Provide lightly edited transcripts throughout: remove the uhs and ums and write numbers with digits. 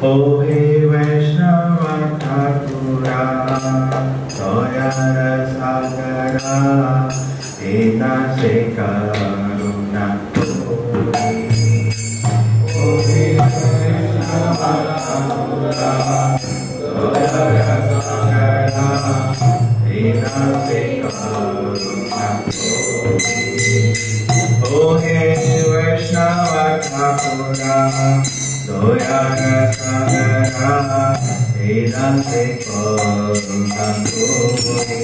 Ohe Vaisnava Thakur, doyära sägara, däse karuna kori. Ohe Vaisnava Thakur, doyära sägara, däse karuna kori. Ohe Vaisnava Thakur, doyära sägara, däse karuna kori.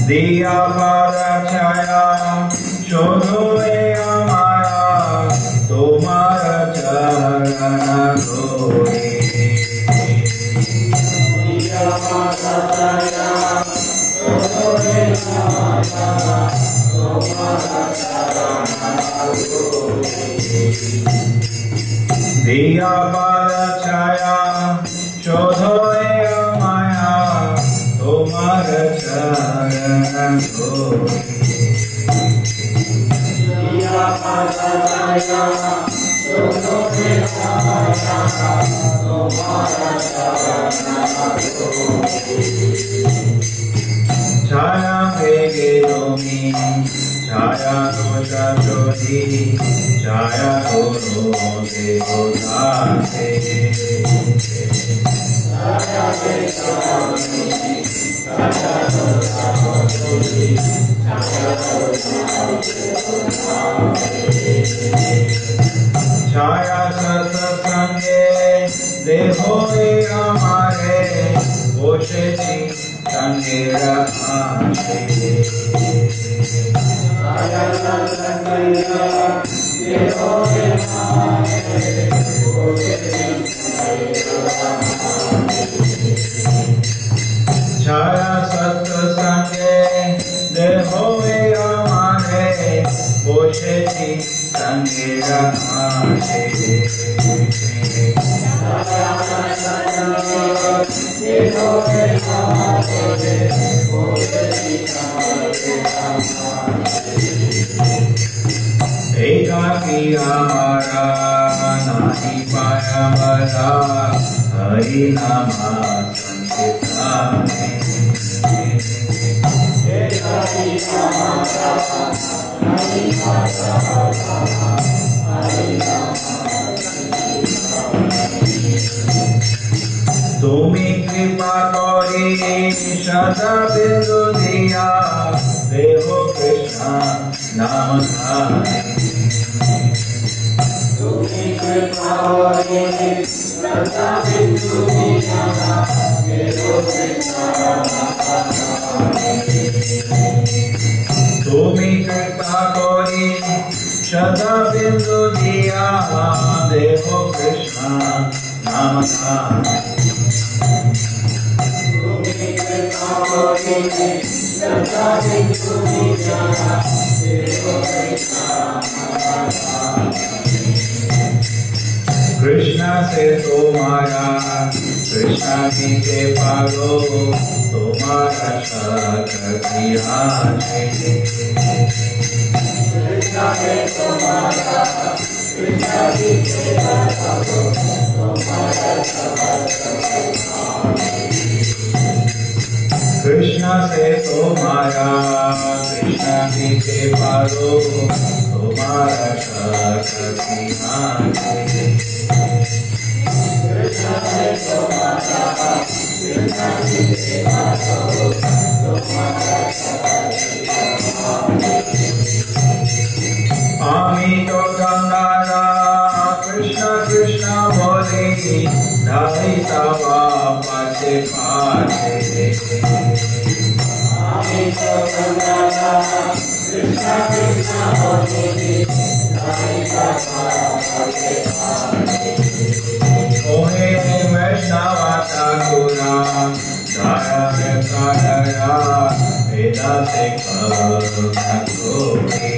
Diyä pada-chäyä, çodho ämäya, tomära dhori. Diyä pada-chäyä, çodho ämäya, tomära dhori. Diyä pada-chäyä, çodho ämäya, tomära dhori. Diyä pada-chäyä, çodho ämäya, tomära dhori. Çaya bega domi, çaya çodhi, çaya deho däse. Çaya bega domi, çaya çodhi, çaya deho däse. Çaya sat-sanga deho ämäre, boşeti tangira ase. Çaya sat-sanga deho ämäre, boşeti tangira ase. Çaya sat-sanga deho ämäre, boşeti tangira ase. एकाकी हमारा नाहि पाया बला, hari-näma-sankértane. एकाकी हमारा नाहि पाया बला, hari-näma-sankértane. Domi कृपा करी çraddhä-bindu diyä, deho krishna-näma-dhane. Domi कृपा करी çraddhä-bindu diyä, deho krishna-näma-dhane. Domi कृपा करी çraddhä-bindu diyä, deho krishna-näma-dhane. Krishna se tomära, Krishna नीचे पालो, tomära çodhi. Krishna se tomära, Krishna नीचे पालो, tomära çodhi. Krishna se tomära, Krishna नीचे पालो, tomära çodhi. Krishna se tomära, Krishna नीचे पालो, tomära çodhi. Ami to gangara, Krishna Krishna boli, dhari tava pache pache. Ami to gangara, Krishna Krishna boli, dhari tava pache pache. Ohe Vaisnava Thakur, doyära sägara, däse karuna kori.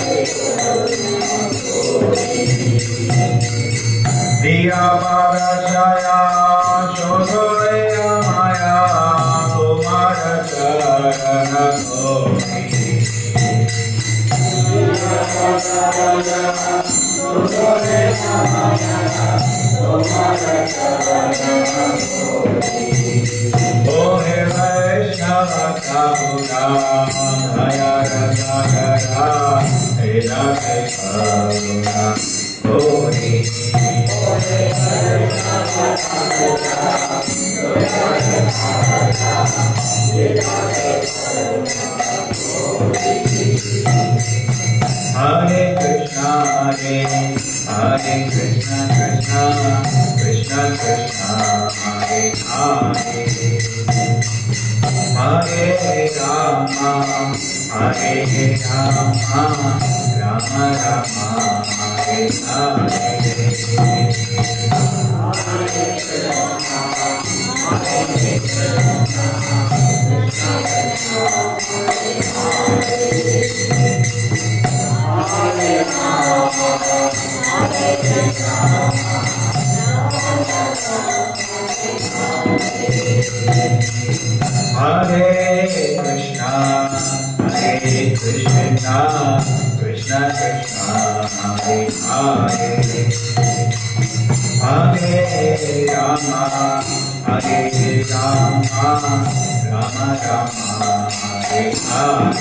Thank you. Ohe Vaisnava Thakur, doyära sägara, däse karuna, kori. Ohe Vaisnava Thakur, doyära sägara, däse karuna, kori. Hare Krishna, Hare Krishna, Krishna Krishna, Hare Hare, Hare Rama, Hare Rama, Rama Rama, Hare Hare. Hare Krishna, Krishna Krishna, Hare Hare, Hare Rama, Rama Rama, Hare Hare.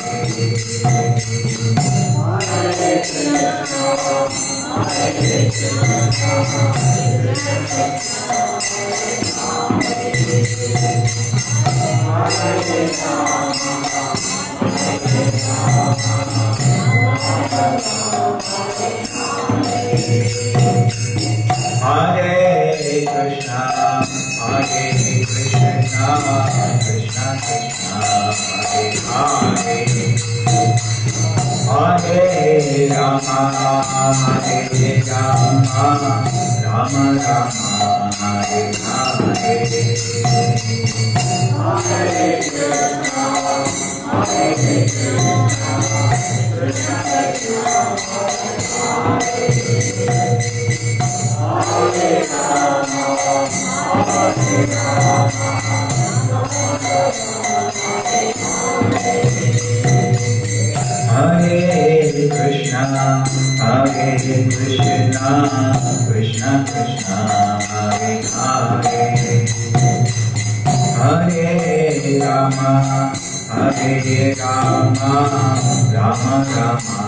Hare Krishna, Krishna Krishna, Hare Hare, Hare Rama, Rama Rama, Hare Hare. Hare Krishna, Krishna Krishna, Hare Rama, Hare Krishna, Krishna Krishna, Hare Hare, Hare Rama, Rama Rama,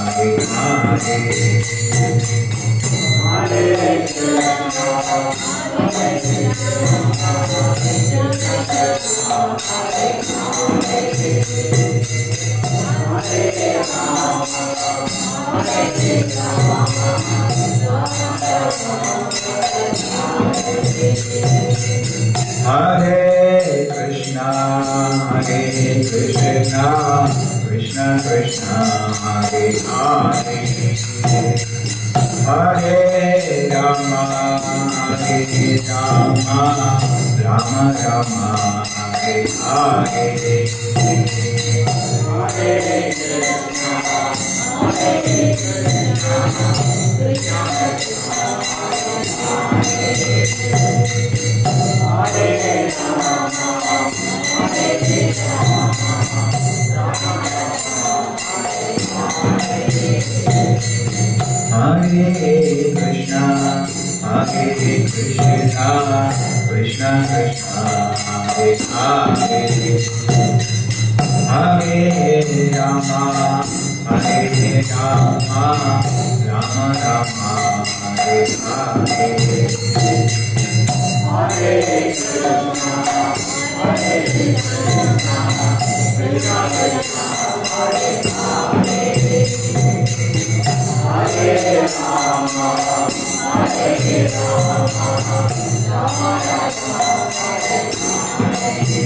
Hare Hare. Hare Krishna, Hare Krishna, Krishna Krishna, Hare Hare, Hare Rama, Rama Rama, Hare Hare. Hare Krishna, Krishna Krishna, Hare Rama, Hare Krishna, Krishna Krishna, Hare Hare, Hare Rama, Rama Rama, Hare Hare. Hare Krishna, Krishna Krishna, Hare Hare, Hare Rama, Rama Rama, Hare Hare.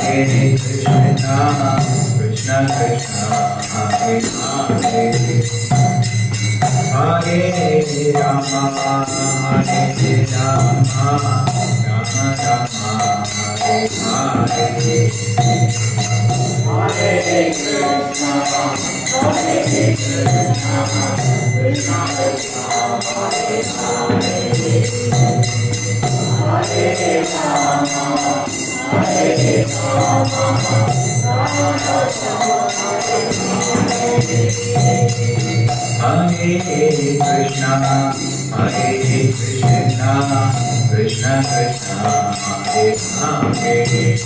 Hare Krishna, Krishna Krishna, Hare Hare, Hare Rama, Rama Rama, Hare Hare. Hare Krishna, Krishna Krishna, Hare Hare, Hare Rama, Rama Rama, Hare Krishna, Krishna Krishna, Hare Hare,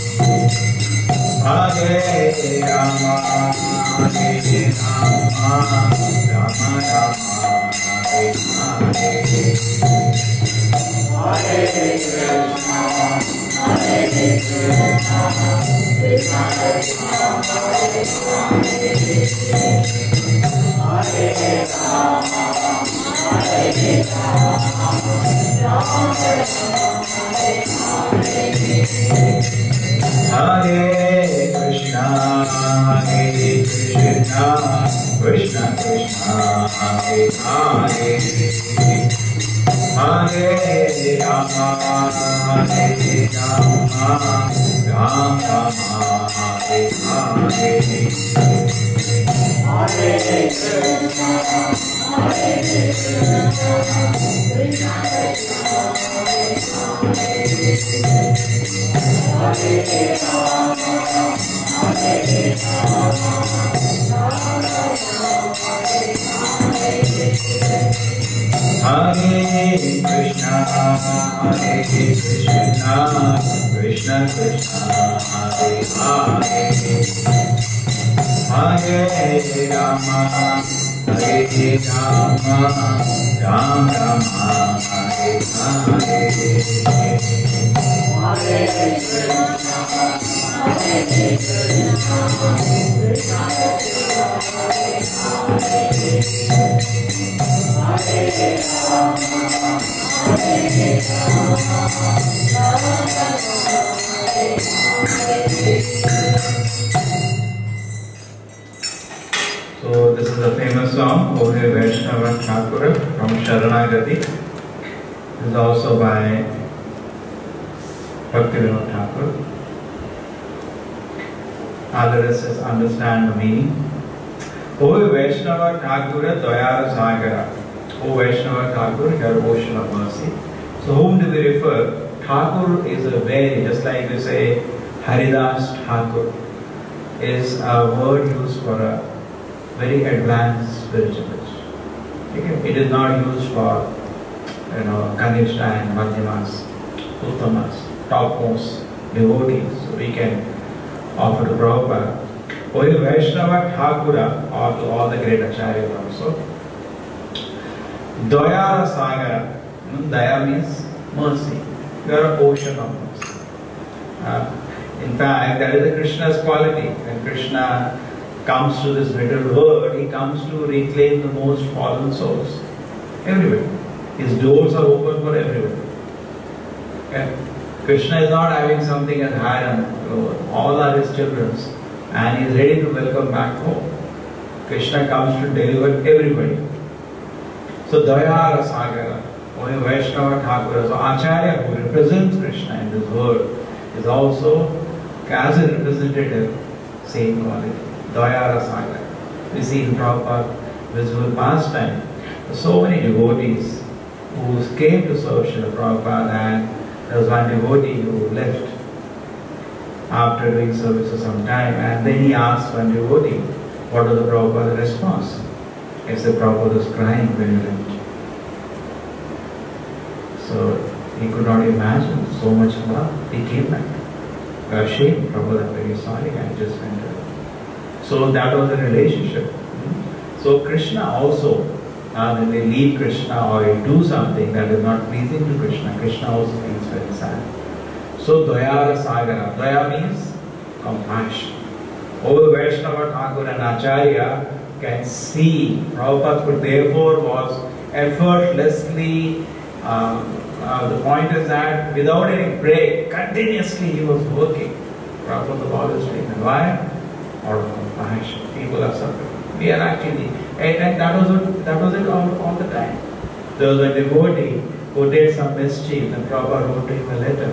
Hare Rama, Rama Rama, Hare Hare, Hare Krishna, Krishna Krishna, Hare Hare, Hare Rama, Rama Hare Krishna, Krishna Krishna, Hare Hare, Hare Rama, Rama Rama, Hare Hare, Hare Krishna, Krishna Krishna, Hare Rama, Ram Rama, Hare Hare, Hare Krishna, Krishna Krishna, Hare So this is a famous song, Ohe Vaisnava Thakur from Sharanagati. It is also by Bhaktivinoda Thakur. Others understand the meaning. Ohe Vaisnava Thakur doyära sägara. O Vaisnava Thakur, your ocean of mercy. So whom do we refer? Thakur is a very, just like we say Haridas Thakur, is a word used for a very advanced spiritualist. Okay? It is not used for, Kanishta and Madhyamas, Uttamas, topmost devotees. So we can offer to Prabhupada. Ohe Vaisnava Thakura, or to all the great acharyas also. Doyära sägara. Daya means mercy. You are an ocean of mercy. In fact, that is a Krishna's quality. When Krishna comes to this little world, he comes to reclaim the most fallen souls. Everywhere. His doors are open for everyone. Okay? Krishna is not having something as harem. All are his children. And he is ready to welcome back home. Krishna comes to deliver everybody. So doyära sägara, Ohe Vaisnava Thakur, so Acharya who represents Krishna in this world is also, as a representative, same quality. Doyära sägara. We see in Prabhupada visible pastime, so many devotees who came to serve Srila Prabhupada, and there was one devotee who left after doing service for some time, and then he asked one devotee, what was the Prabhupada's response? He said, Prabhupada was crying when he left. So he could not imagine so much love. He came back. We are ashamed, Prabhupada, I'm very sorry, I just went away. So that was the relationship. So Krishna also, when they leave Krishna or they do something that is not pleasing to Krishna, Krishna also feels very sad. So doyära sägara. Doya means compassion. Ohe Vaisnava Thakur and Acharya can see. Prabhupada could therefore was effortlessly, the point is that without any break, continuously he was working. Prabhupada was always doing. And why? Out of compassion. People are suffering. We are actually, and that was it all the time. There was a devotee who did some mischief, and Prabhupada wrote to him a letter.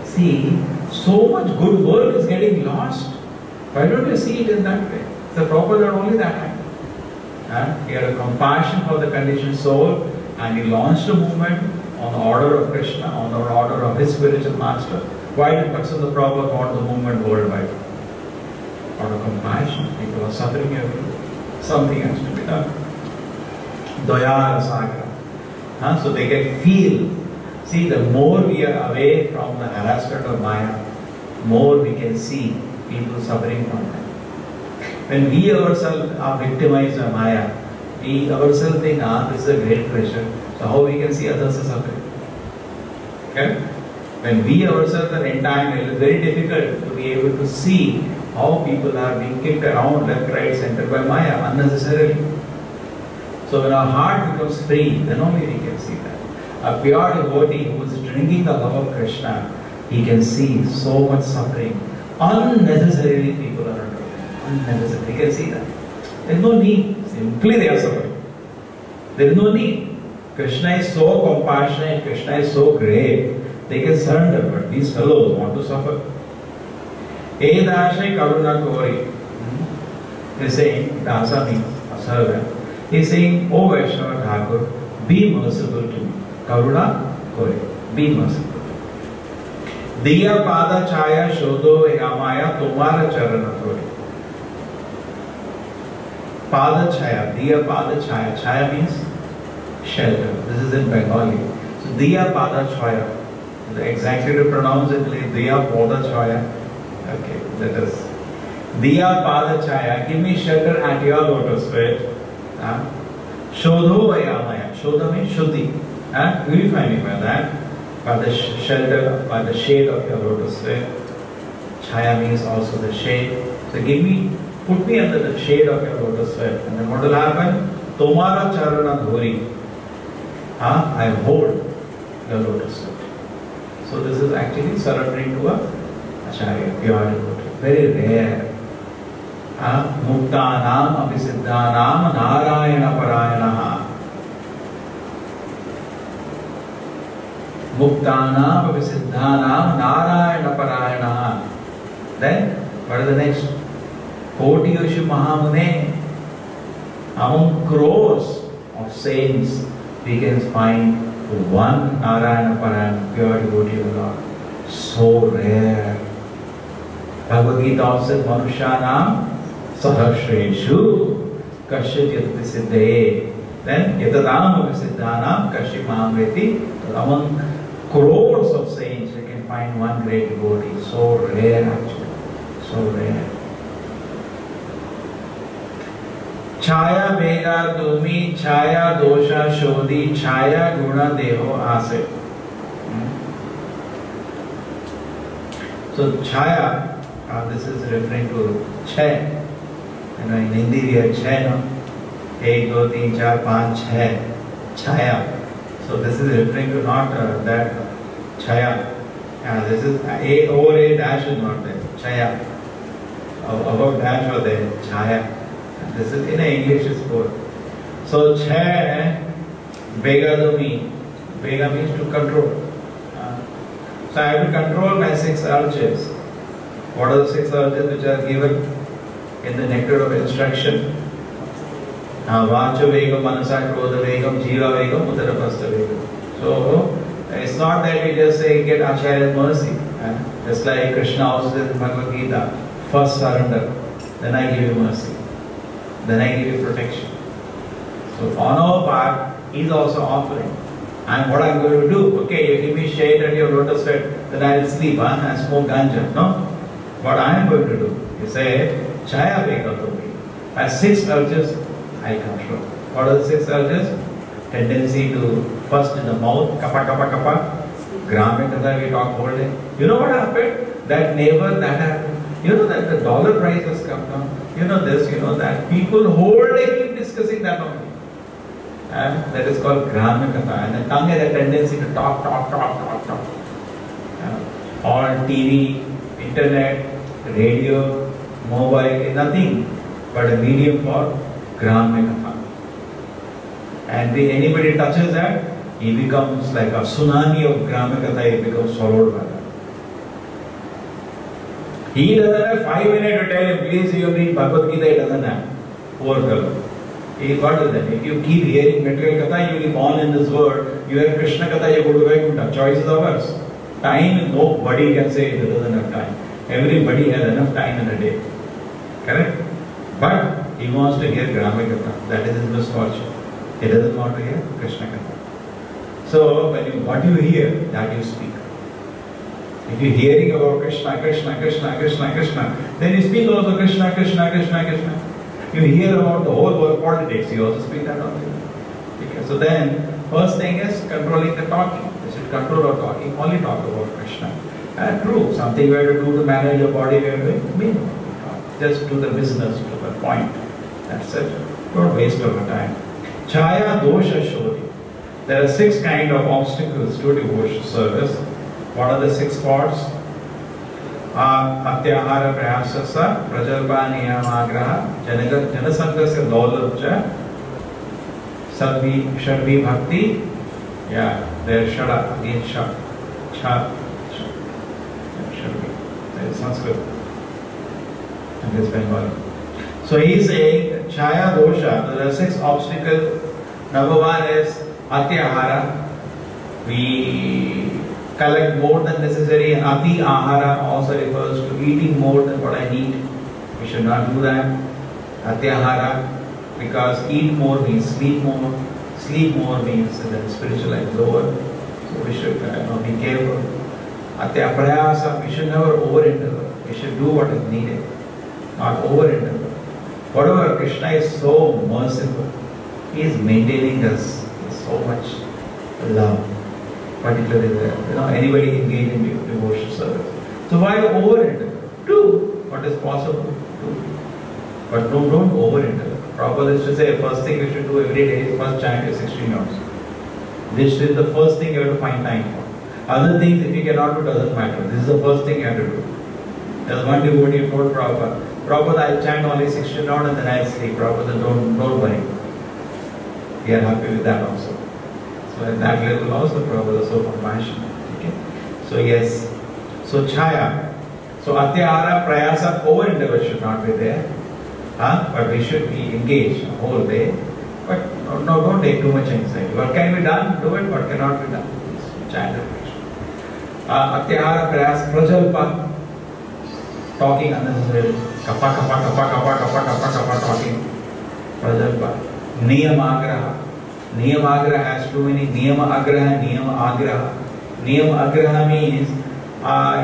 See, so much good work is getting lost. Why don't you see it in that way? The Prabhupada only that time. He had a compassion for the conditioned soul, and he launched a movement on the order of Krishna, on the order of his spiritual master. Why did the Prabhupada want the movement worldwide? Out of compassion. People are suffering everywhere. Something has to be done. doyära sagara. So they can feel. See, the more we are away from the harassment of Maya, more we can see people suffering from that. When we ourselves are victimized by Maya, we ourselves think, this is a great pressure. So how we can see others are suffering? Okay? When we ourselves are entangled, it is very difficult to be able to see how people are being kicked around left, right, center by Maya unnecessarily. So when our heart becomes free, then only we can see that. A pure devotee who is drinking the love of Krishna, he can see so much suffering. Unnecessarily people are under it. Unnecessarily. He can see that. There is no need. Simply they are suffering. There is no need. Krishna is so compassionate, Krishna is so great, they can surrender, but these fellows want to suffer. Däse kori. He is saying, dasa means a servant. He is saying, Ohe Vaisnava Thakur, be merciful to me. Karuna kori, be merciful. Diyä pada-chäyä çodho ämäya tomära çraddhä-bindu. Pada-chäyä, diyä pada-chäyä. Chaya means shelter. This is in Bengali. So diyä pada-chäyä. Exactly to pronounce it, diyä pada-chäyä. Okay, let us. Diyä pada-chäyä, give me shelter at your lotus feet. Çodho ämäya. Çodho means shuddhi. Purify me by that. By the shelter, by the shade of your lotus feet. Chaya means also the shade. So put me under the shade of your lotus feet. And then what will happen? Tomära dhori. I hold your lotus feet. So this is actually surrendering to a chaya, pure devotee. Very rare. Muktanam abhisiddhanam narayana-parayanaha. Muktanam abhisiddhanam narayana-parayanaha. Then, what is the next? Koti Yoshi Mahamune. Among crores of saints, we can find one Narayana-parayana, pure devotee of God. So rare. Bhagavad Gita also says, Manushanam sahasreshu kashyat yatasiddhe. Then, yatadam abhisiddhanam kashyamam veti. Among crores of saints, we can find one great devotee. So rare actually. So rare. Chaya, bega, domi, chaya, dosha, çodhi, chaya, guna, deho, däse. So chaya, this is referring to chai. In Hindi we have chai, no? 1, 2, 3, 4, 5, 6. Chaya. So this is referring to not that chaya. This is over a dash is not there. Chaya. Above dash was there. Chaya. This is in English is both. So chai, bega, domi. Bega means to control. So I have to control my 6 urges. What are the 6 urges which are given in the nectar of instruction? Vacha vegam, manasa krodha vegam, jiva vegam, udarapasta vegam. So it's not that we just say get Acharya's mercy. Just like Krishna also says in Bhagavad Gita, first surrender, then I give you mercy, then I give you protection. So on our part, he is also offering. And what I am going to do? Okay, you give me shade at your lotus feet, then I will sleep and smoke ganja. No? What I am going to do? You say, chaya bega domi. As 6 urges, I control. What are the 6 urges? Tendency to first in the mouth, kappa kappa kappa. Gramme we talk whole day. You know what happened? That neighbor, that happened. You know that the dollar price has come down. You know this, you know that. People whole day keep discussing that only. And that is called gramme katha. And the tongue has a tendency to talk. All TV, internet, radio, mobile is nothing but a medium for gramme katha. And if anybody touches that, he becomes like a tsunami of gramme katha, he becomes swallowed by that. He doesn't have 5 minutes to tell him, please you read Bhagavad Gita, he doesn't have. Poor fellow. What is that? If you keep hearing material katha, you will be born in this world. You hear Krishna katha, you go to Vaikuntha. Choice is ours. Time, nobody can say he doesn't have time. Everybody has enough time in a day. Correct? But he wants to hear gramme katha. That is his misfortune. He doesn't want to hear, Krishna can. So what you hear, that you speak. If you're hearing about Krishna, Krishna, Krishna, Krishna, Krishna, then you speak also Krishna, Krishna, Krishna, Krishna. You hear about the whole world politics, you also speak that also. Okay. So then, first thing is controlling the talking. You should control our talking, only talk about Krishna. And true, something we have to do to manage your body, we are doing. Just do the business to the point. That's it. Don't waste our time. Chaya, dosha, shodhi. There are 6 kinds of obstacles to devotional service. What are the 6 parts? Atyahara prayasasa, prajalpa niyamagraha, janasangasya laulabcha, shadvi bhakti. Yeah, there's shada, again sha, cha, shadvi. There is Sanskrit. And this Bengali. So he is saying, chaya dosha, there are 6 obstacles. Number 1 is atyahara. We collect more than necessary, and ati ahara also refers to eating more than what I need. We should not do that. Atyahara, because eat more means sleep more. Sleep more means that the spiritual life is lower. So we should be careful. Atyaprayasa, we should never over-interval. We should do what is needed, not over-interval. Whatever, Krishna is so merciful. He is maintaining us with so much love. Particularly anybody engaged in devotional service. So why over-interval? Do what is possible. Do. But don't over-interval. Prabhupada used to say, first thing we should do every day is first chant is 16 hours. This is the first thing you have to find time for. Other things, if you cannot do, doesn't matter. This is the first thing you have to do. There's one devotee who told Prabhupada, Prabhupada, I'll chant only 16 hours and then I'll sleep. Prabhupada, don't worry. We are happy with that also. So at that level also Prabhupada is so compassionate. Okay? So yes. So chaya. So atyahara, prayasa, over-interval should not be there. But we should be engaged the whole day. But no, don't take too much anxiety. What can be done, do it. What cannot be done, please chant and Krishna. Atyahara, prayasa, prajalpa. Talking unnecessarily. Kappa, talking. Prajalpa. Niyamagraha. Niyamagraha has too many. Niyama-agraha, niyama-agraha. Niyama-agraha means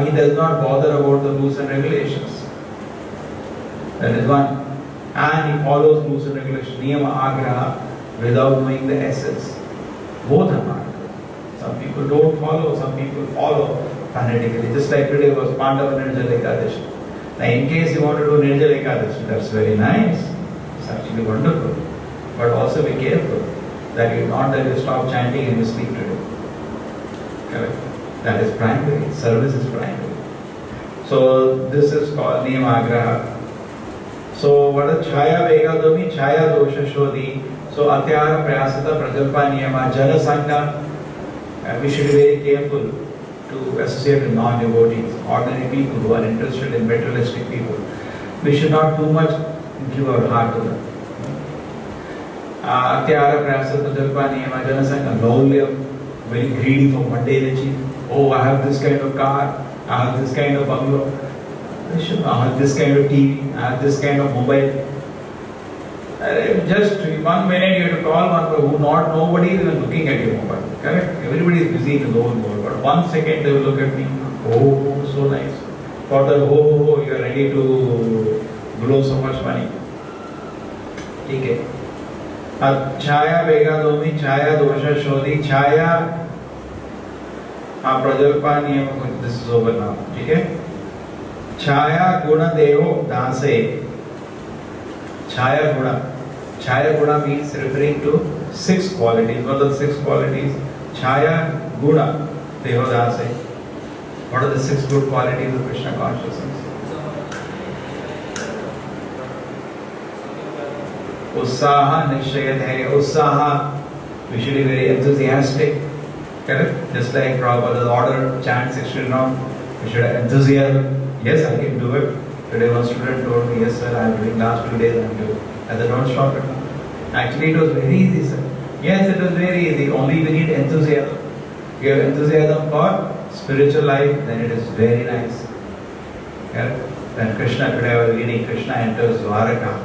he does not bother about the rules and regulations. That is one. And he follows rules and regulations. Niyama-agraha without knowing the essence. Both are not good. Some people don't follow, some people follow fanatically. Just like today was Pandava Nirjala Ekadashi. Now in case you want to do Nirjala Ekadashi, that's very nice. It's actually wonderful. But also be careful that you not that you stop chanting and you sleep today. Correct? That is primary. Service is primary. So this is called Niyamagraha. So what is chaya, bega, domi, chaya, dosha, shodhi. So atyahara, prayasata, prajalpa, niyama, jana-sanga. We should be very careful to associate with non-devotees, ordinary people who are interested in materialistic people. We should not too much give our heart to them. Atyahara, prayasata, prajalpa, niyama, jana-sanga, laulyam, very greedy for mundane. Oh, I have this kind of car, I have this kind of bungalow. I have this kind of TV, I have this kind of mobile. Just 1 minute you have to call one who nobody is even looking at your mobile. Correct? Everybody is busy in his own world. But 1 second they will look at me. Oh, so nice. For the you are ready to blow so much money. Okay. Chaya, bega, domi, chaya, dosha, shodhi, chaya, prajalpa, niyama. This is over now. Okay. Chaya, guna, deho, däse. Chaya, guna. Chaya, guna means referring to 6 qualities. What are the 6 qualities? Chaya, guna, deho, däse. What are the 6 good qualities of Krishna consciousness? Usaha, nishaya, dhairya. Usaha, we should be very enthusiastic. Correct? Just like Prabhupada's order, chant 16 rounds. We should have enthusiasm. Yes, I can do it. Today one student told me, yes sir, I am doing last 2 days, I am doing. I said, don't stop it. Actually it was very easy, sir. Yes, it was very easy. Only we need enthusiasm. If you have enthusiasm for spiritual life, then it is very nice. Yeah? When Krishna, today I was reading, Krishna enters Dwaraka.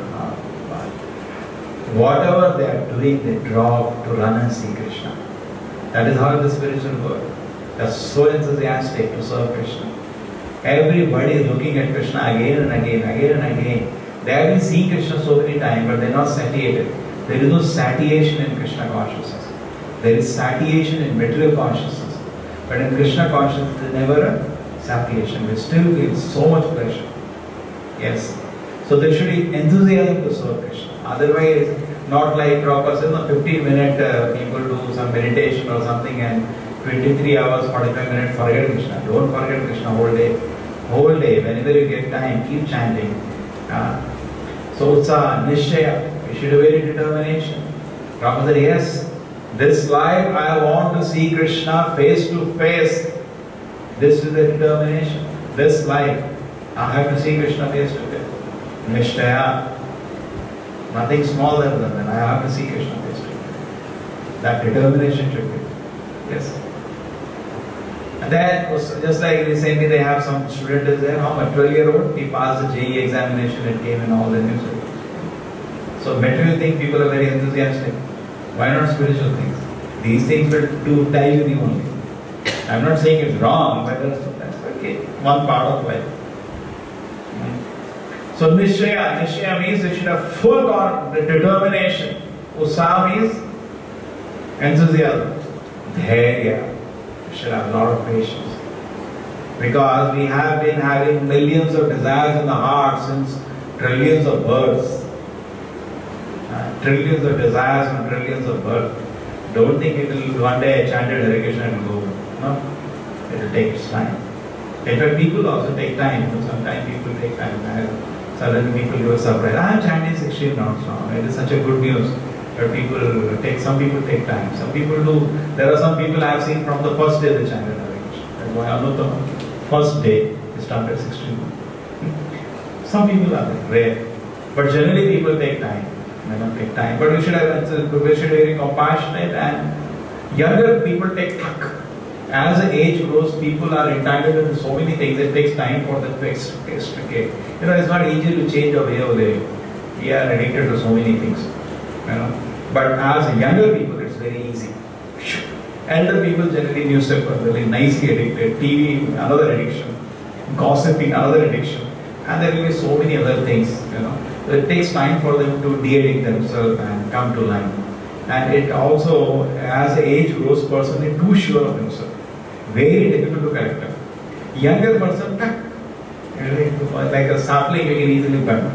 whatever they are doing, they drop to run and see Krishna. That is how in the spiritual world. They are so enthusiastic to serve Krishna. Everybody is looking at Krishna again and again, again and again. They have been seeing Krishna so many times, but they are not satiated. There is no satiation in Krishna consciousness. There is satiation in material consciousness. But in Krishna consciousness, there is never a satiation. We still feel so much pleasure. Yes. So there should be enthusiasm to serve Krishna. Otherwise, not like Prabhupada says, 15-minute people do some meditation or something and 23 hours, 45 minutes, forget Krishna. Don't forget Krishna whole day. Whole day, whenever you get time, keep chanting. So utsaha, nishchaya, you should have very determination. Prabhupada said, yes, this life I want to see Krishna face to face. This is the determination. This life, I have to see Krishna face to face. Nishchaya, nothing smaller than that. I have to see Krishna face to face. That determination should be. Yes. And then, just like recently, they have some student is there, a 12-year-old, he passed the JEE examination, it came in all the news. So material things, people are very enthusiastic. Why not spiritual things? These things will do die you only. I'm not saying it's wrong, but that's okay. One part of life. So nishchaya means you should have full determination. Utsaha means enthusiasm. Dhairya. You should have a lot of patience. Because we have been having millions of desires in the heart since trillions of births. Trillions of desires and trillions of births. Don't think it will one day chanted Hare Krishna and go. No. It will take its time. In fact, people also take time. Sometimes people take time. Suddenly people give a surprise. I am chanting 16 rounds now. It is such a good news. But some people take time. Some people do. There are some people I have seen from the first day they chanted Hare Krishna. Like Vaiñëava, first day they started 16. Some people are rare. But generally people take time. May not take time. But we should be very compassionate, and younger people take thak. As the age grows, people are entangled in so many things. It takes time for them to extricate. It's not easy to change our way of living. We are addicted to so many things. But as younger people, it's very easy. Elder people generally newspaper, really nicely addicted. TV, another addiction. Gossiping, another addiction. And there will be so many other things. So it takes time for them to de-addict themselves and come to line. And it also, as the age grows, person is too sure of himself. Very difficult to correct him. Younger person, like a sapling, you can easily burn.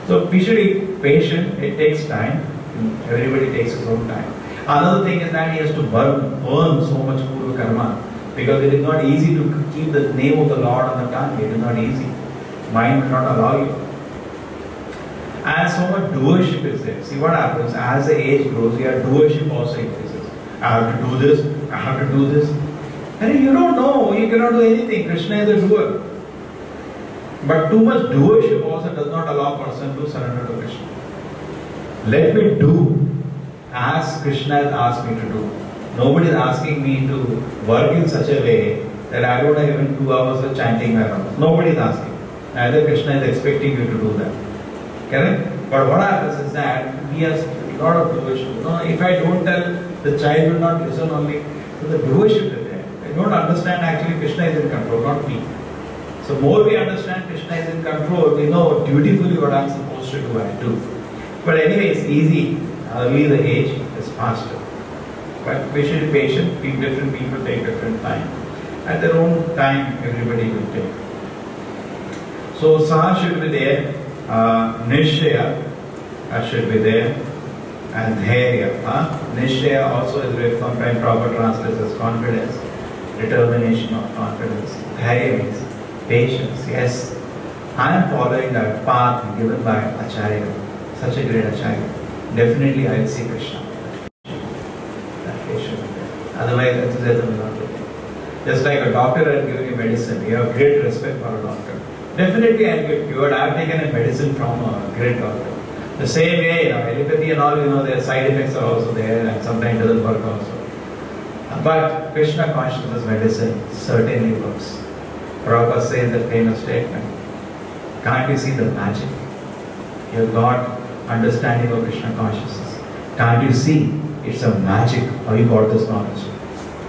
So we should be patient. It takes time. Everybody takes his own time. Another thing is that he has to burn so much purva karma, because it is not easy to keep the name of the Lord on the tongue. It is not easy. Mind will not allow you. And so much doership is there. See what happens as the age grows, your doership also increases. I have to do this, I have to do this. And you don't know, you cannot do anything. Krishna is a doer. But too much doership also does not allow a person to surrender to Krishna. Let me do as Krishna has asked me to do. Nobody is asking me to work in such a way that I don't have even 2 hours of chanting my rounds. Nobody is asking. Neither Krishna is expecting you to do that. Correct? But what happens is that we have a lot of doership. If I don't tell, the child will not listen only. So the doership is there. They don't understand actually Krishna is in control, not me. So more we understand Krishna is in control, we know dutifully what I am supposed to do, I do. But anyway, it's easy. Early the age is faster. But we should be patient. Different people take different time. At their own time, everybody will take. So Saha should be there. Nishchaya should be there, and Dhairya. Nishchaya also is very sometimes proper translates as confidence, determination of confidence. Dhairya means patience. Yes, I am following that path given by Acharya, such a great Acharya. Definitely I will see Krishna. That patient. Otherwise, enthusiasm will not be there. Just like a doctor has given you medicine, you have great respect for a doctor. Definitely I will get cured. I have taken a medicine from a great doctor. The same way, allopathy and all, their side effects are also there, and sometimes it doesn't work also. But Krishna consciousness medicine certainly works. Prabhupada says the famous statement, can't you see the magic? You have got understanding of Krishna consciousness. Can't you see? It's a magic how you got this knowledge.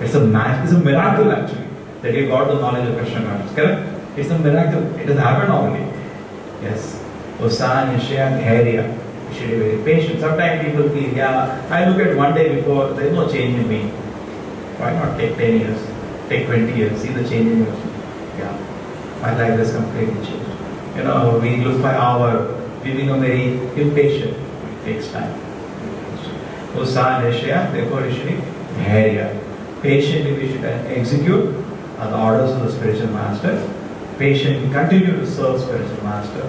It's a miracle actually that you got the knowledge of Krishna consciousness. Correct? It's a miracle. It has happened already. Yes. Osan, Nishya, Hari-näma. You should be very patient. Sometimes people feel, yeah, I look at one day before, there is no change in me. Why not take 10 years? Take 20 years, see the change in you. Yeah. My life has completely changed. You know, we look by hour, we become very impatient. It takes time. Osan, Nishya, therefore you should be Hari-näma. Patiently we should execute the orders of the spiritual master. Patiently continue to serve spiritual master.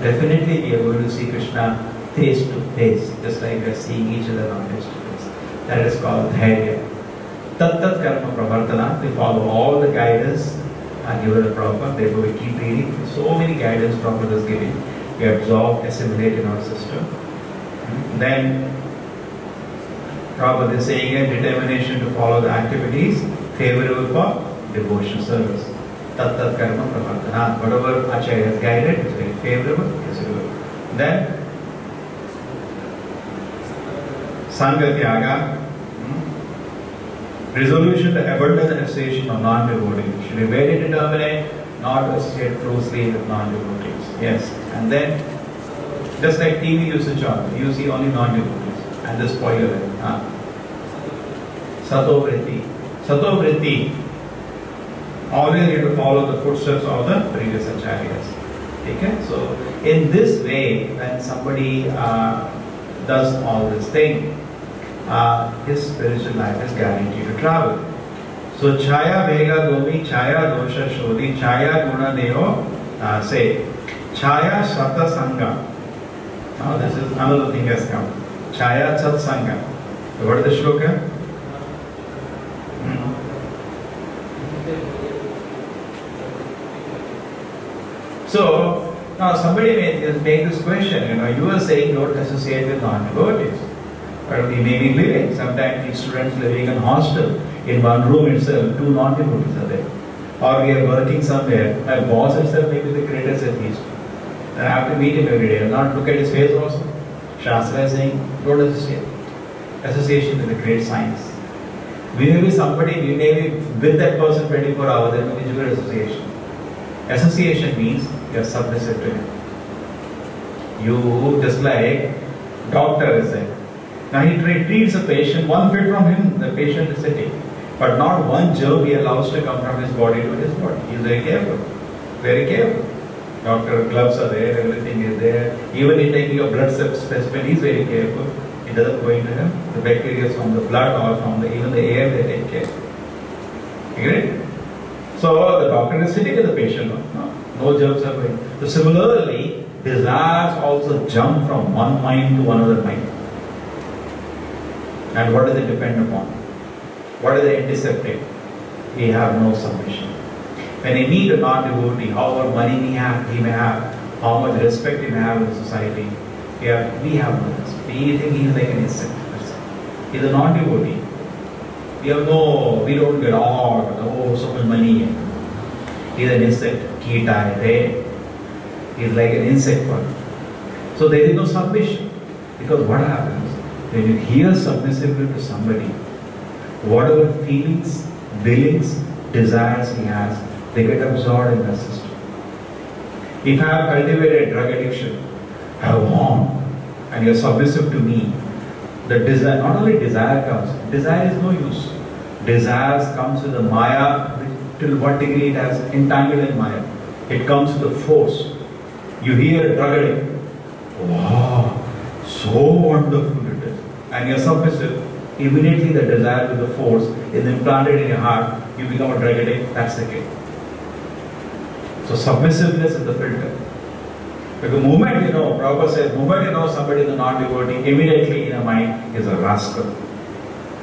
Definitely we are going to see Krishna face to face, just like we are seeing each other on face to face. That is called dhैर्य. Tat karma pravartana. They follow all the guidance given to Prabhupada. Therefore we keep reading. So many guidance Prabhupada is giving. We absorb, assimilate in our system. Then Prabhupada is saying a determination to follow the activities favorable for devotional service. Tat karma pravartana. Whatever Acharya has guided is very favorable. Then Sangha Tyaga, resolution to abandon the association of non-devotees. Should be very determined not to associate closely with non-devotees. Yes. And then, just like TV you switch on, you see only non-devotees. And they spoil it. Sato-vritti. Sato-vritti. Always you have to follow the footsteps of the previous acharyas. Okay? So, in this way, when somebody does all this thing, his spiritual life is guaranteed to travel. So, chaya, bega, domi, chaya, dosha, çodhi, chaya, guna, deho, say, chaya, sat-sanga. Now, this is another thing has come. Chaya, sat-sanga. So, what is the shloka? So, now somebody may just make this question, you know, you are saying don't associate with non-devotees. But we may be living, sometimes students living in hostel, in one room itself, 2 non-devotees are there. Or we are working somewhere, my boss itself may be the greatest atheist. And I have to meet him every day and not look at his face also. Shastra is saying, don't associate. Association is a great science. We may be somebody, we may be with that person 24 hours, there may be good association. Association means you are submissive to him. You, just like doctor is there. Now he treats a patient, 1 feet from him, the patient is sitting. But not one germ he allows to come from his body to his body. He is very careful. Very careful. Doctor gloves are there, everything is there. Even in taking a blood specimen, he is very careful. It doesn't go into him. The bacteria is from the blood or from even the air they take care. You get it? So the doctor is sitting with the patient. No germs are going. So similarly, desires also jump from one mind to another mind. And what does it depend upon? What is the antiseptic? We have no submission. When we meet a non-devotee, however money he may have, how much respect he may have in society, we have no respect. We think he is like an insect. He is a non-devotee. We don't get so much money. He is an insect. He is like an insect one. So there is no submission. Because what happens? When you hear submissively to somebody, whatever feelings, willings, desires he has, they get absorbed in the system. If I have cultivated drug addiction, I want, and you are submissive to me, the desire, not only desire comes, desire is no use. Desires comes with the maya, till what degree it has entangled in maya. It comes with the force. You hear a drug addict, wow, so wonderful it is. And you are submissive, immediately the desire with the force is implanted in your heart, you become a drug addict, that's the case. So submissiveness is the filter. But the moment Prabhupada says, the moment somebody is a non-devotee, immediately in our mind is a rascal.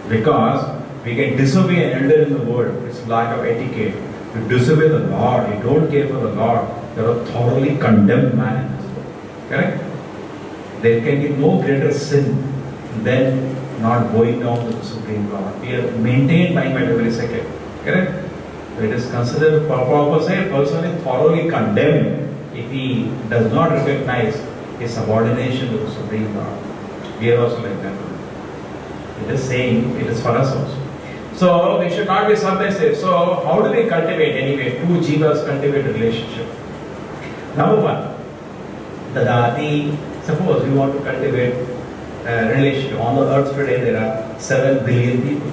Because we can disobey an elder in the world, it's lack of etiquette. You disobey the Lord, you don't care for the Lord, you are a thoroughly condemned man in this world. Correct? There can be no greater sin than not bowing down to the Supreme Lord. We are maintained by him at every second. Correct? So it is considered, Prabhupada says, a person is thoroughly condemned if he does not recognize is subordination to the Supreme Lord. We are also like that. It is saying, it is for us also. So we should not be submissive. So how do we cultivate anyway? Two jivas cultivate a relationship. Number one, dadati. Suppose we want to cultivate a relationship. On the earth today there are 7 billion people.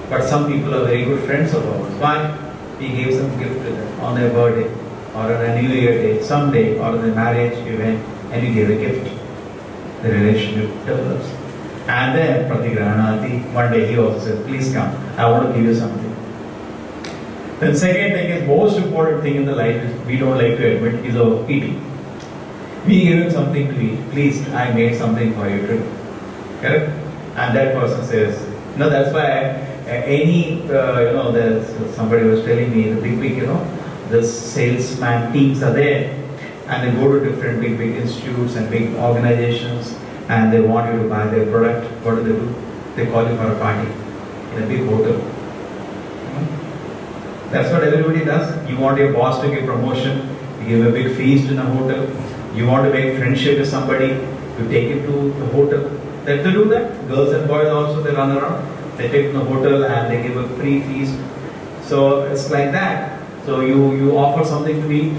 But some people are very good friends of ours. Why? We gave some gift to them on their birthday or on a New Year day, someday, or on a marriage event, and we gave a gift. The relationship develops. And then Pratigranati, one day he also says, please come, I want to give you something. Then second thing is, most important thing in the life is we don't like to admit is of eating. We give him something to eat. Please, I made something for you too. Correct? And that person says, no, that's why there's somebody was telling me the big, the salesman teams are there and they go to different big institutes and big organizations and they want you to buy their product. What do? They call you for a party in a big hotel. That's what everybody does. You want your boss to give promotion, you give a big feast in a hotel. You want to make friendship with somebody, you take him to the hotel. They do that. Girls and boys also, they run around. They take them to the hotel and they give a free feast. So it's like that. So you offer something to eat.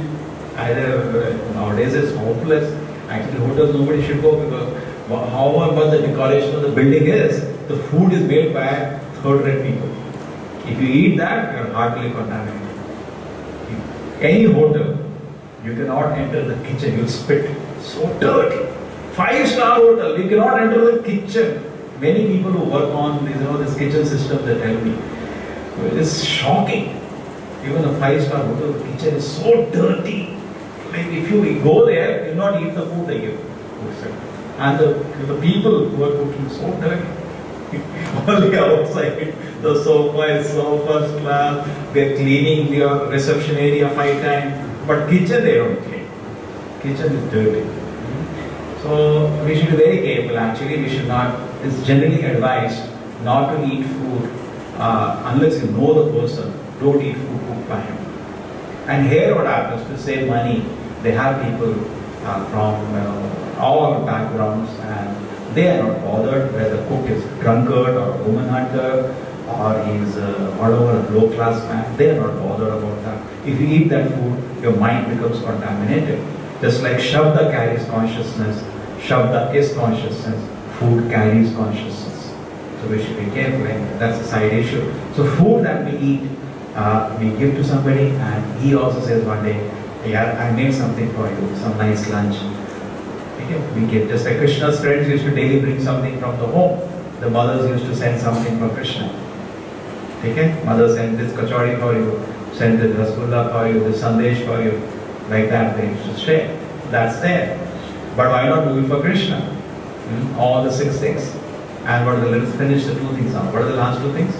Either nowadays it's hopeless. Actually hotels nobody should go because however the decoration of the building is, the food is made by third-rate people. If you eat that, you are heartily contaminated. Any hotel, you cannot enter the kitchen, you spit. So dirty. 5-star hotel, you cannot enter the kitchen. Many people who work on these, this kitchen system, they tell me, it is shocking. Even a 5-star hotel, the kitchen is so dirty. Like if you go there, you will not eat the food they give. And the people who are cooking so dirty. Only outside, the sofa is so first class. They are cleaning your reception area 5 times. But kitchen they don't clean. Kitchen is dirty. So we should be very careful. Actually, we should not. It's generally advised not to eat food unless you know the person. Don't eat food cooked by him. And here, what happens to save money? They have people from all backgrounds, and they are not bothered whether the cook is drunkard or a woman hunter or he is whatever a low class man. They are not bothered about that. If you eat that food, your mind becomes contaminated. Just like Shabda carries consciousness, Shabda is consciousness, food carries consciousness. So we should be careful, and that's a side issue. So food that we eat, we give to somebody, and he also says one day, yeah, I made something for you, some nice lunch. Okay? We give, just like Krishna's friends used to daily bring something from the home. The mothers used to send something for Krishna. Okay? Mother sent this kachori for you, sent this rasgulla for you, this sandesh for you. Like that they used to share. That's there. But why not do it for Krishna? All the 6 things. And what are the, let's finish the 2 things now. What are the last 2 things?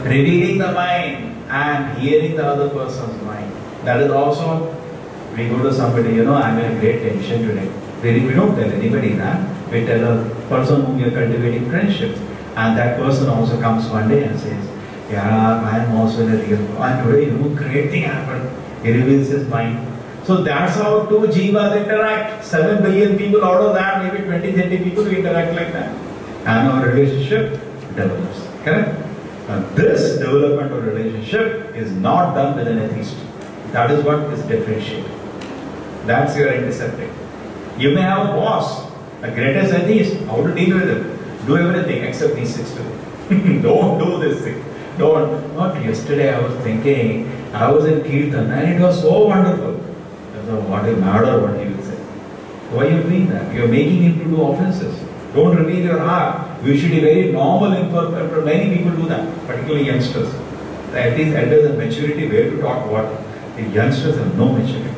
Reading the mind and hearing the other person's mind. That is also, we go to somebody, I'm in a great tension today. We don't tell anybody that. We tell a person whom we are cultivating friendship. And that person also comes one day and says, yeah, I am also in a real, and today, great thing happened. He reveals his mind. So that's how 2 jivas interact. 7 billion people, out of that, maybe 20-30 people interact like that. And our relationship develops. Correct? Now this development of relationship is not done with an atheist. That is what is differentiated. That's your antiseptic. You may have a boss, a greatest atheist. How to deal with it? Do everything except these 6 things. Don't do this thing. Don't. Not yesterday I was thinking, I was in Kirtan and it was so wonderful. So what is matter, what he will say. Why are you doing that? You are making him to do offenses. Don't reveal your heart. You should be very normal and perfect. Many people do that, particularly youngsters. At least elders have maturity, where to talk what. The youngsters have no maturity.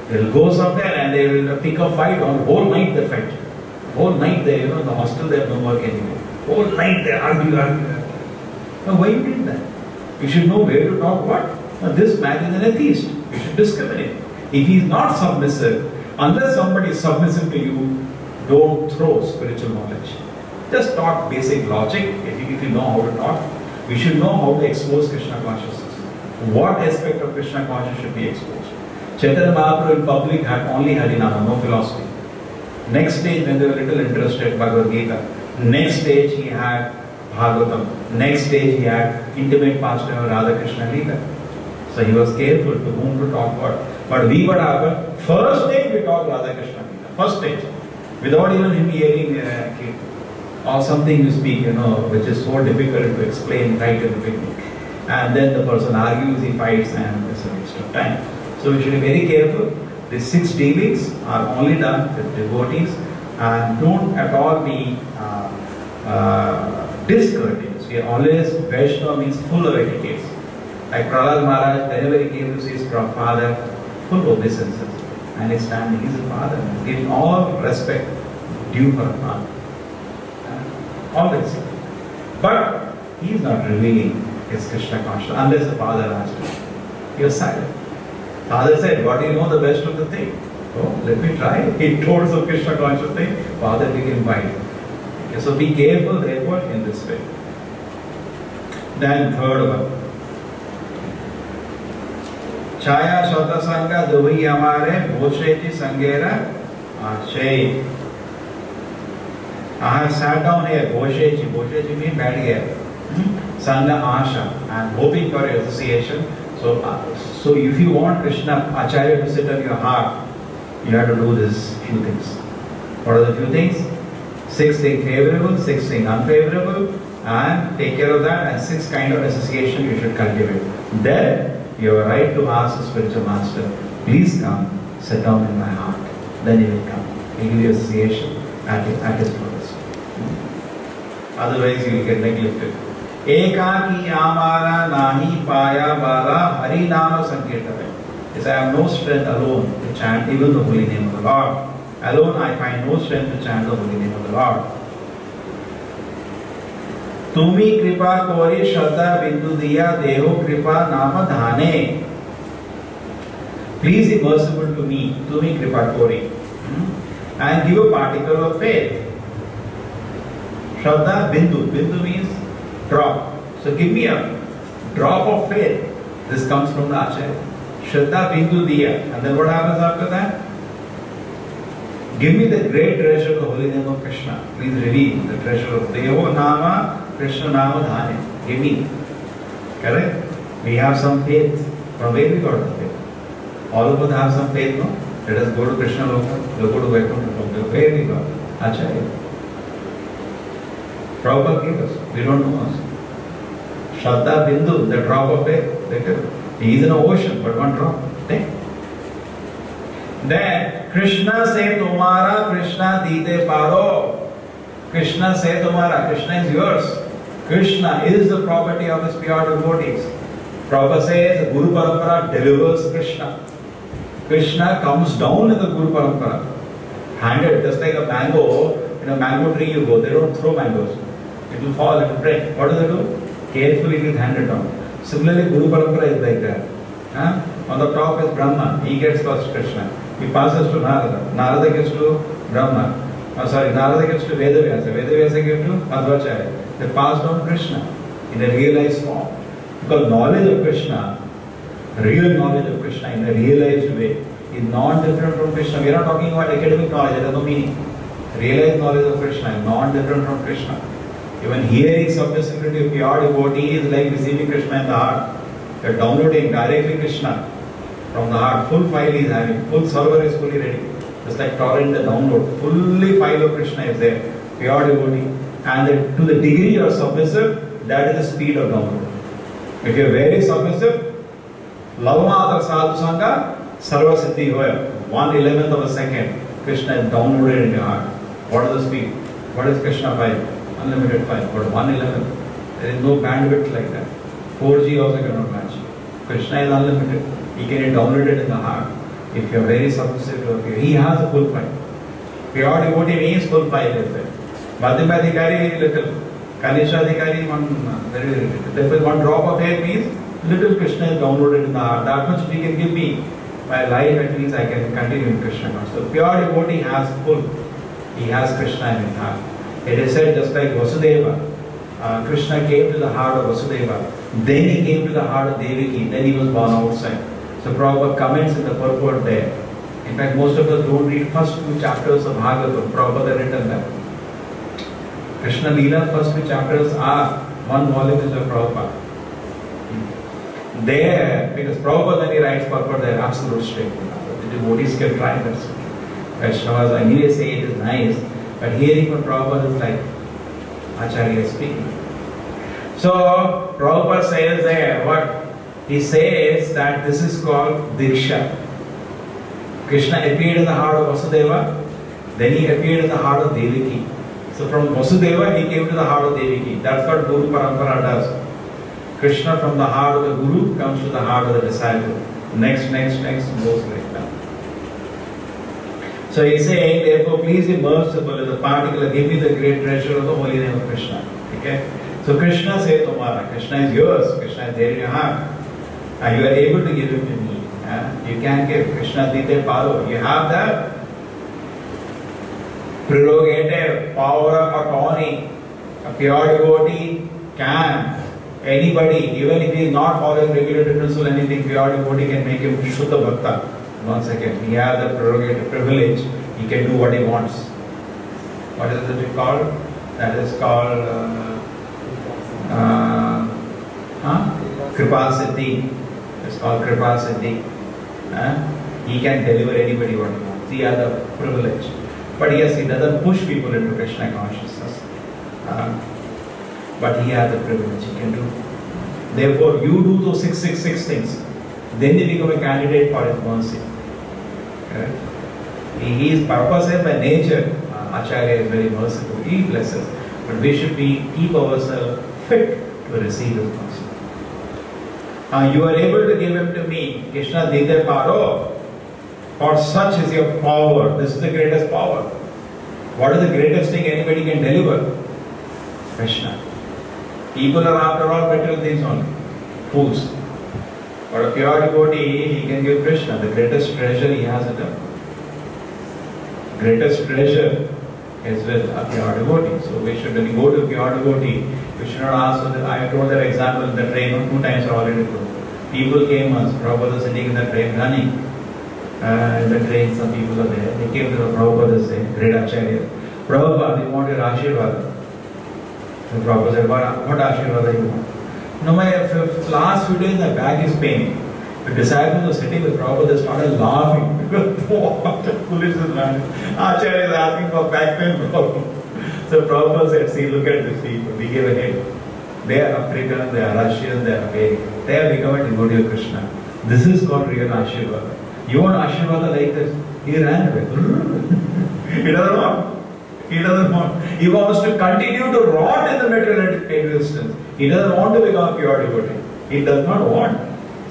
They will go somewhere and they will pick a fight on whole night they fight. Whole night they, in the hostel they have no work anymore. Whole night they argue. Now why you did that? You should know where to talk what. Now this man is an atheist. You should discriminate. If he is not submissive, unless somebody is submissive to you, don't throw spiritual knowledge. Just talk basic logic. If you know how to talk, we should know how to expose Krishna consciousness. what aspect of Krishna consciousness should be exposed. Chaitanya Mahaprabhu in public had only Harinama, no philosophy. Next stage, when they were little interested, Bhagavad Gita. Next stage, he had Bhagavatam. Next stage, he had intimate pastime of Radha Krishna Lila. So he was careful to whom to talk about. But we would have first stage, we talk Radha Krishna Lila. First stage. Without even him hearing or something you speak, which is so difficult to explain right in the beginning. And then the person argues, he fights, and there's a waste of time. So we should be very careful. The 6 dealings are only done with devotees, and don't at all be discourteous. We are always, Vaishnava means full of etiquette. Like Prahlad Maharaj, whenever he came to see his father, full obeisances. And he's standing, he's a father, he's giving all respect due for a father. Always. But he is not revealing his Krishna consciousness unless the father asked him. He was silent. Father said, what do you know the best of the thing? Oh, let me try. He told some Krishna conscious thing. Father became wise. Okay, so be careful therefore in this way. Then third one. Chaya sat-sanga dohi ämäre bhoshechi sangera çay. I have sat down here, bhoshechi. Bhoshechi means bad here. Sanga asha. I am hoping for association. So if you want Krishna Acharya to sit on your heart, you have to do this few things. What are the few things? 6 things favorable, 6 things unfavorable, and take care of that, and 6 kind of association you should cultivate. Then you have a right to ask the spiritual master, please come, sit down in my heart. Then he will come. He will give you association at his purpose. Otherwise you will get neglected. Ekaki amara nahi paya bala hari-näma-sankértane. Yes, I have no strength alone to chant even the holy name of the Lord. Alone I find no strength to chant the holy name of the Lord. Tumi kripa kori çraddhä-bindu diyä deho krishna-näma-dhane. Please be merciful to me. Tumi kripa kori. And give a particle of faith. Çraddhä-bindu. Bindu means drop. So give me a drop of faith. This comes from the Acharya. Çraddhä-bindu diyä. And then what happens after that? Give me the great treasure of the holy name of Krishna. Please reveal the treasure of deho nama krishna-näma-dhane. Give me. Correct? We have some faith. From where we got the faith? All of us have some faith, no? Let us go to Krishna Loka. We'll go to Vaiñëava. Where we got? Acharya. Prabhupada gave us. We don't know us. Çraddhä-bindu, the drop of faith. He is in an ocean, but one drop. Take. Then, Krishna se tomära, Krishna dite paro. Krishna se tomära. Krishna is yours. Krishna is the property of his pure devotees. Prabhupada says, Guru Parampara delivers Krishna. Krishna comes down in the Guru Parampara. Handed, just like a mango. In a mango tree you go, they don't throw mangoes. It will fall, it will break. What do they do? Carefully it is handed down. Similarly, Guru Parampara is like that. On the top is Brahma. He gets first Krishna. He passes to Narada. Narada gets to Brahma. Narada gets to Vedavyasa. Vedavyasa gets to Madhvacharya. They pass down Krishna in a realized form. Because knowledge of Krishna, real knowledge of Krishna in a realized way, is not different from Krishna. We are not talking about academic knowledge, that has no meaning. Realized knowledge of Krishna is not different from Krishna. Even hearing submissivity of pure devotee is like receiving Krishna in the heart. You are downloading directly Krishna from the heart. Full file is having, full server is fully ready. Just like torrent the download, fully file of Krishna is there. Pure devotee. And to the degree you are submissive, that is the speed of download. If you are very submissive, lavamatra sadhu-sanga, sarva siddhi hoya. 1/11th of a second, Krishna is downloaded in your heart. What is the speed? What is Krishna file? Unlimited file. But 1/11th, there is no bandwidth like that. 4G also cannot match. Krishna is unlimited. He can download it in the heart. If you are very submissive to him, he has a full file. Pure devotee means full file is there. Madhyama-adhikari little. Kanisha-adhikari very little. Therefore, one drop of air means little Krishna is downloaded in the heart. That much he can give me. My life at least I can continue in Krishna. So pure devotee has full. He has Krishna in his heart. It is said just like Vasudeva. Krishna came to the heart of Vasudeva Then he came to the heart of Devaki, then he was born outside. So Prabhupada comments in the purport there. In fact, most of us don't read first few chapters of Bhagavatam. Prabhupada written that. Krishna Leela, first few chapters are one volume is of Prabhupada. There, because Prabhupada when he writes purport, they are absolute statement. The devotees can try that. Vaishnavas anyway say it is nice, but hearing from Prabhupada is like Acharya is speaking. So Prabhupada says there, what? He says that this is called Diksha. Krishna appeared in the heart of Vasudeva, then he appeared in the heart of Devaki. So from Vasudeva he came to the heart of Devaki. That's what Guru Parampara does. Krishna from the heart of the Guru comes to the heart of the disciple. Next, goes like that. So he's saying, therefore please be merciful in the particular, give me the great treasure of the holy name of Krishna. Okay? So Krishna says, tomära, Krishna is yours, Krishna is there in your heart. And you are able to give him to me. You can give. Krishna dite paro. You have that prerogative, power of attorney. A pure devotee can. Anybody, even if he is not following regulated principle, anything, pure devotee can make him Shuddha Bhakta. Once again, he has the prerogative, privilege. He can do what he wants. What is it called? That is called Kripa Siddhi. It's called Kripa Siddhi. He can deliver anybody what he wants. He has the privilege. But yes, he doesn't push people into Krishna consciousness. But he has the privilege. He can do. Therefore, you do those 666 things. Then they become a candidate for his mercy. He is purpose by nature. Acharya is very merciful. He blesses. But we should keep ourselves fit to receive his mercy. You are able to give him to me. Krishna dite paro. For such is your power. This is the greatest power. What is the greatest thing anybody can deliver? Krishna. People are after all material things only. Fools. For a pure devotee, he can give Krishna. The greatest treasure he has at him. Greatest treasure is with a pure devotee. So we should, when we go to a pure devotee, we should not ask. I told that example in the train 2 times already. People came once, Prabhupada was sitting in the train running. In the train, some people are there. They came to the Prabhupada and said, Great Acharya, Prabhupada, we want your Ashirvada. The Prabhupada said, what Ashirvada you want? No, my last few days my back is paining. The disciples were sitting with Prabhupada, they started laughing. Because what foolish is man. Acharya is asking for back pain problem. So Prabhupada said, see, look at these people. We give a hint. They are African, they are Russian, they are American. They have become a devotee of Krishna. This is called real Ashirvada. You want Ashirvada like this? He ran away. He doesn't want. He doesn't want. He wants to continue to rot in the material existence. He doesn't want to become a pure devotee. He does not want.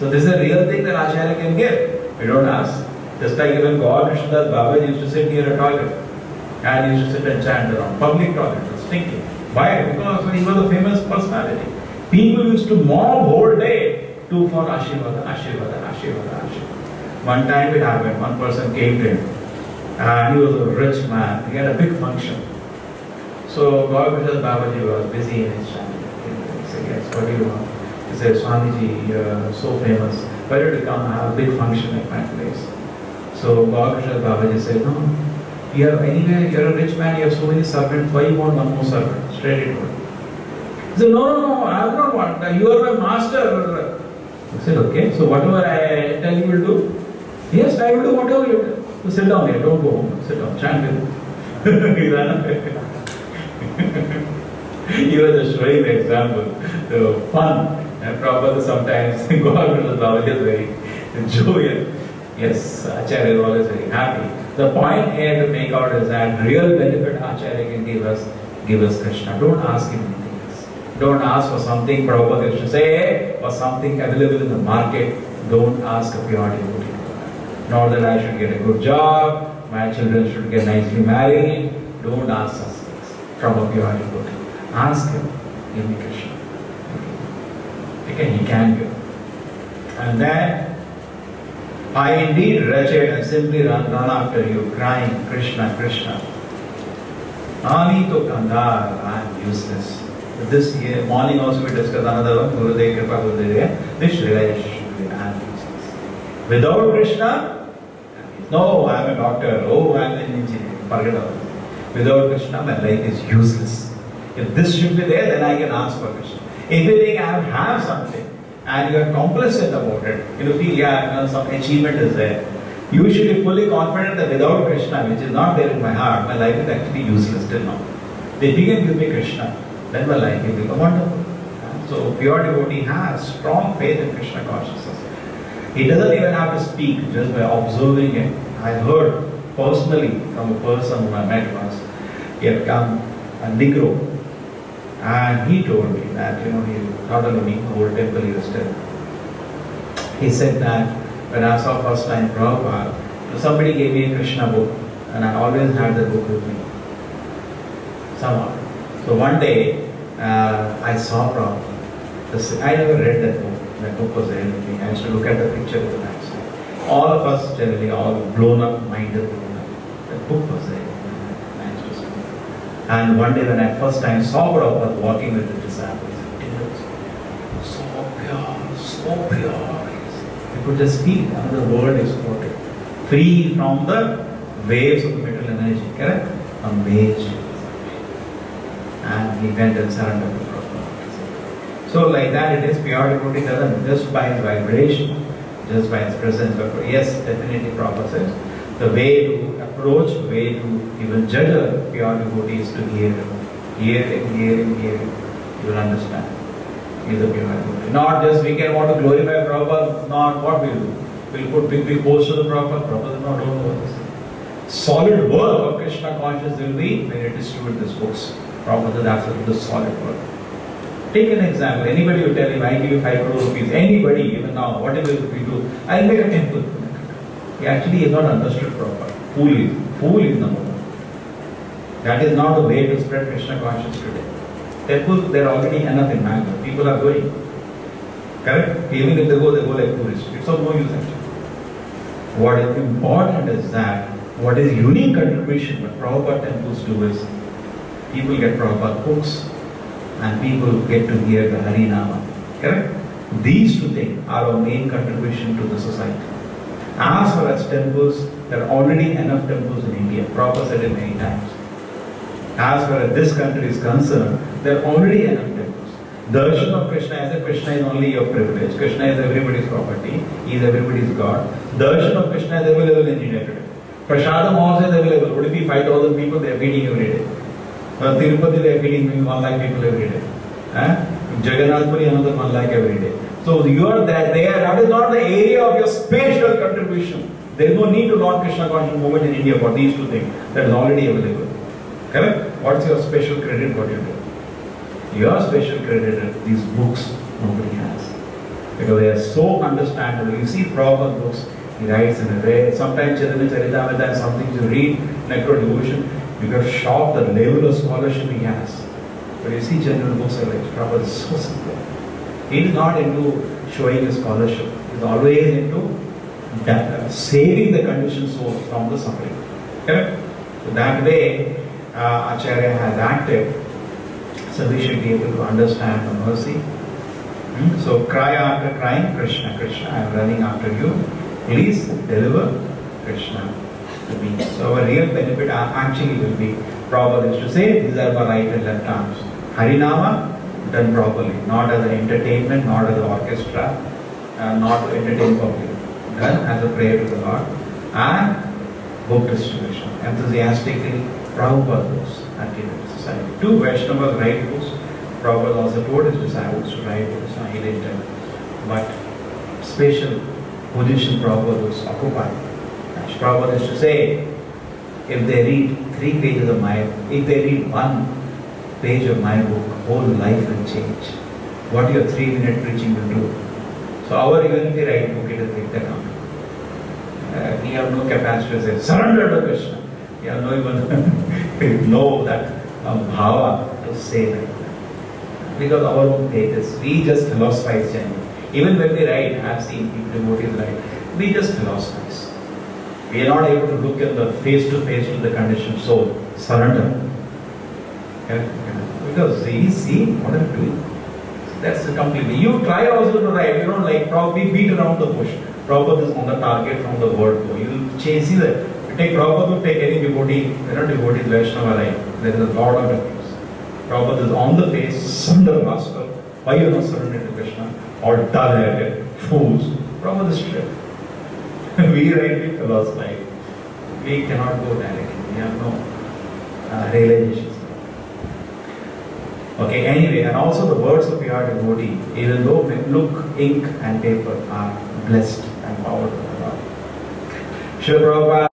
So this is a real thing that Acharya can give. We don't ask. Just like even God, Krishnadas Baba used to sit near a toilet. And he used to sit and chant around. Public toilet. It was stinking. Why? Because he was a famous personality. People used to mob whole day to for Ashirvada, Ashirvada, Ashirvada, Ashirvada. One time it happened, one person came to him and he was a rich man, he had a big function. So Krishnadas Babaji was busy in his channel. He said, yes, what do you want? He said, Swamiji, you're so famous, why don't you come and have a big function at my place? So Krishnadas Babaji said, no, you have anywhere, you're a rich man, you have so many servants, why you want one more servant? Straight into it. He said, no, I do not want, you are my master. He said, okay, so whatever I tell you will do? Yes, I will do whatever you do. So sit down here, don't go home. Sit down, chant with him. He ran away. He was just showing the example, the fun. And Prabhupada sometimes, Krishnadas Babaji is very jovial. Yes, Acharya is always very happy. The point here to make out is that real benefit Acharya can give us Krishna. Don't ask him anything else. Don't ask for something Prabhupada used to say, or something available in the market. Don't ask a pure devotee. Nor that I should get a good job, my children should get nicely married. Don't ask such things from a pure devotee. Ask him, give me Krishna. Okay, he can give. And then, I indeed wretched and simply run after you, crying, Krishna, Krishna. Ami to Kandar, I am useless. This morning also we discussed another one, Gurudev Kripa Gurudev, this realization without Krishna, no, I am a doctor, oh, I am an engineer, forget about it. Without Krishna, my life is useless. If this should be there, then I can ask for Krishna. If you think I have something and you are complacent about it, you feel, yeah, some achievement is there, you should be fully confident that without Krishna, which is not there in my heart, my life is actually useless till now. If you can give me Krishna, then my life will become wonderful. So pure devotee has strong faith in Krishna consciousness. He doesn't even have to speak, just by observing it. I heard personally from a person whom I met once, he had come, a Negro, and he told me that, he not only the whole temple he was still. He said that when I saw first time Prabhupada, somebody gave me a Krishna book, and I always had the book with me. Somehow. So one day, I saw Prabhupada. I never read that book. That book was there with me. I used to look at the picture of the backside. All of us generally, all blown up, minded, blown up. That book was there. I used to see. And one day when I first time saw Prabhupada walking with the disciples, it was so pure, so pure. You could just feel another world exploded. Free from the waves of the material energy, correct? Amazed. And he went and surrendered to Prabhupada. So like that it is, pure devotee doesn't, just by his vibration, just by his presence. But yes, definitely Prabhupada says, the way to approach, the way to even judge a pure devotee is to hear him. Hear him, hear him, hear him. You will understand. He is a pure devotee. Not just we can want to glorify Prabhupada, not what we do. We'll put big posts to the Prabhupada. Prabhupada is not all over this. Solid work of Krishna consciousness will be when it distribute these books. Prabhupada, that's the solid work. Take an example. Anybody will tell him, I give you 5 crore rupees. Anybody, even now, whatever we do, I'll make a temple. He actually is not understood Prabhupada. Fool is number one. That is not the way to spread Krishna consciousness today. Temples, there are already enough in Bangalore. People are going. Correct? Even if they go like tourists. It's of no use actually. What is important is that what is unique contribution what Prabhupada temples do is people get Prabhupada books and people get to hear the Hari-Nama. Correct? These two things are our main contribution to the society. As far as temples, there are already enough temples in India. Prabhupada said it many times. As far as this country is concerned, there are already enough temples. Darshan of Krishna is that Krishna is only your privilege. Krishna is everybody's property. He is everybody's God. Darshan of Krishna is available in India today. Prasadam also is available. Would it be 5,000 people they are feeding every day? Tirupati they are feeding 1 lakh people every day. Jagannath Puri another 1 lakh every day. So you are there. That is not the area of your spiritual contribution. There is no need to launch Krishna conscious movement in India for these two things. That is already available. Correct? What's your special credit? What you do? Your special credit is these books nobody has. Because they are so understandable. You see Prabhupada books, he writes in a way. Sometimes Chaitanya-charitamrita and some things you read, necro devotion, you get shocked the level of scholarship he has. But you see general books are like Prabhupada is so simple. He is not into showing his scholarship. He is always into saving the conditioned soul from the suffering. Correct? So that way Acharya has acted. So we should be able to understand the mercy. So cry after crying, Krishna, Krishna, I am running after you. Please deliver Krishna to me. So our real benefit actually will be, Prabhupada is to say, these are my right and left arms. Hari-Nama done properly, not as an entertainment, not as an orchestra, not to entertain public. Done as a prayer to the Lord. And book distribution. Enthusiastically, Prabhupada books are given to society. 2 Vaishnavas write books. Prabhupada also told his disciples to write books. He later. But special position Prabhupada was occupied. Prabhupada is to say, if they read 3 pages of my, if they read 1 page of my book, whole life will change. What your 3-minute preaching will do. So our even if we write book, it is like that. We have no capacity to say, surrender to Krishna. We have no even know that bhava to say like that. Because our own faith is, we just philosophize generally. Even when we write, I have seen people, devotees write, we just philosophize. We are not able to look at the face to the conditioned soul. Surrender. Okay? because he's seeing what I'm doing. So that's completely. You try also to write, you don't like probably beat around the bush. Prabhupada is on the target from the word go. You chase it. Take Prabhupada, take any devotee, devotee Vaisnava, right? There is a lot of difference. Prabhupada is on the face, surrender master. Why you not surrender to Krishna? Or dull-headed, fools. Prabhupada is strict. We rightly philosophize. We cannot go directly. We have no realizations. Okay, anyway, and also the words of your devotee, even though look, ink and paper are blessed and powerful. Srila Prabhupada